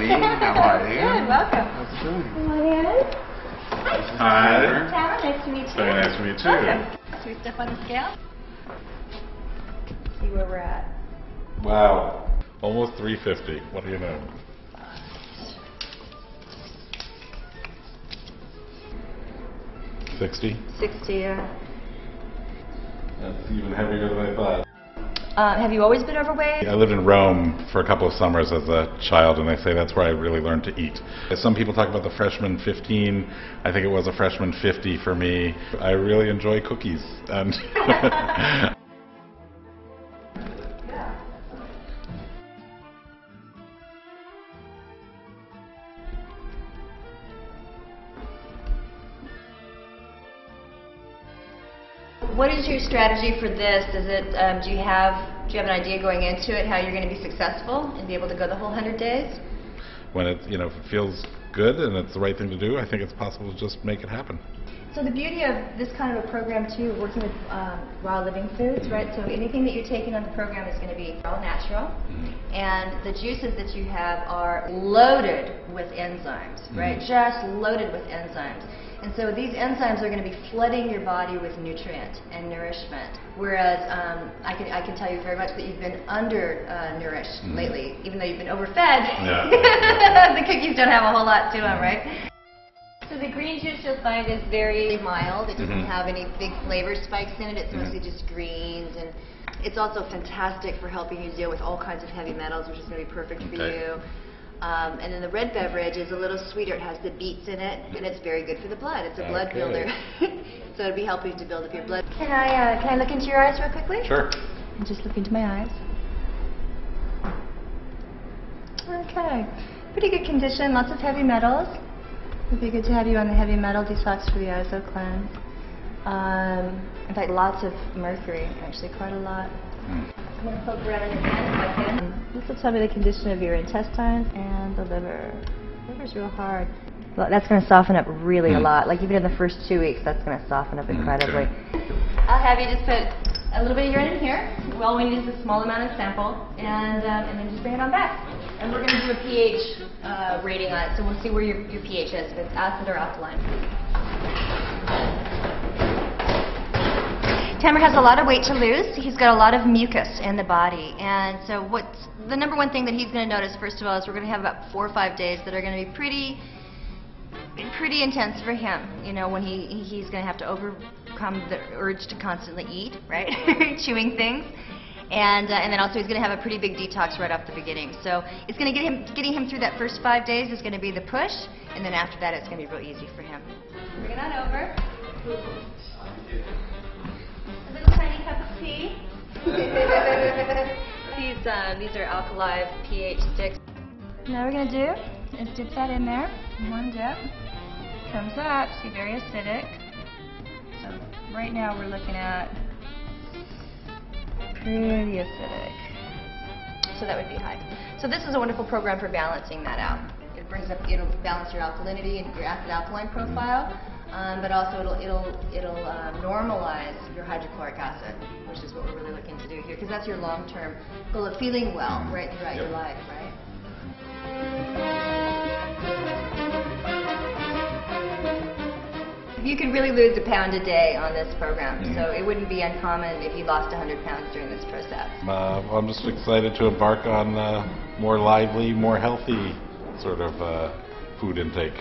How are you? Good, welcome. How's it going? Come on in. Hi. Tara, nice to meet you. Very nice to meet you. Welcome. Should we step on the scale? See where we're at. Wow. Almost 350. What do you know? $60. 60, yeah. That's even heavier than I thought. Have you always been overweight? I lived in Rome for a couple of summers as a child, and they say that's where I really learned to eat. Some people talk about the freshman 15. I think it was a freshman 50 for me. I really enjoy cookies. And What is your strategy for this? Is it do you have an idea going into it how you're going to be successful and be able to go the whole 100 days? when it, if it feels good and it's the right thing to do, I think it's possible to just make it happen. So the beauty of this kind of a program too, working with raw living foods, right? So anything that you're taking on the program is going to be all natural, and the juices that you have are loaded with enzymes, right? Just loaded with enzymes. And so these enzymes are going to be flooding your body with nutrient and nourishment. Whereas I can tell you very much that you've been undernourished lately, even though you've been overfed. Yeah. The cookies don't have a whole lot to them, right? So the green juice you'll find is very mild. It doesn't have any big flavor spikes in it. It's mostly just greens, and it's also fantastic for helping you deal with all kinds of heavy metals, which is going to be perfect for you. And then the red beverage is a little sweeter. It has the beets in it, and it's very good for the blood. It's a blood builder. So it'll be helping to build up your blood. Can I look into your eyes real quickly? Sure. And just look into my eyes. Okay. Pretty good condition. Lots of heavy metals. It'd be good to have you on the heavy metal detox for the ISO cleanse. In fact, lots of mercury, actually quite a lot. I'm going to poke around in your hand if I can. This will tell me the condition of your intestines and the liver. The liver's real hard. Well, that's going to soften up really a lot. Like even in the first 2 weeks, that's going to soften up incredibly. I'll have you just put a little bit of urine in here. All we need is a small amount of sample, and then just bring it on back. And we're going to do a pH rating on it, so we'll see where your pH is, if it's acid or alkaline. Tamer has a lot of weight to lose. He's got a lot of mucus in the body, and so what's the number one thing that he's going to notice, first of all, is we're going to have about 4 or 5 days that are going to be pretty intense for him. When he's going to have to overcome the urge to constantly eat, right? Chewing things. And then also he's going to have a pretty big detox right off the beginning. So it's going to getting him through that first 5 days is going to be the push, and then after that it's going to be real easy for him. Bring it on over. A little tiny cup of tea. These are Alkalive pH sticks. Now we're going to do is dip that in there. One dip. Comes up. See, very acidic. So right now we're looking at pretty acidic. So that would be high. So this is a wonderful program for balancing that out. It'll balance your alkalinity and your acid-alkaline profile, but also it'll normalize your hydrochloric acid, which is what we're really looking to do here, because that's your long-term goal of feeling well right throughout your life, right? You could really lose a pound a day on this program, so it wouldn't be uncommon if you lost 100 pounds during this process. Well, I'm just excited to embark on more lively, more healthy sort of food intake.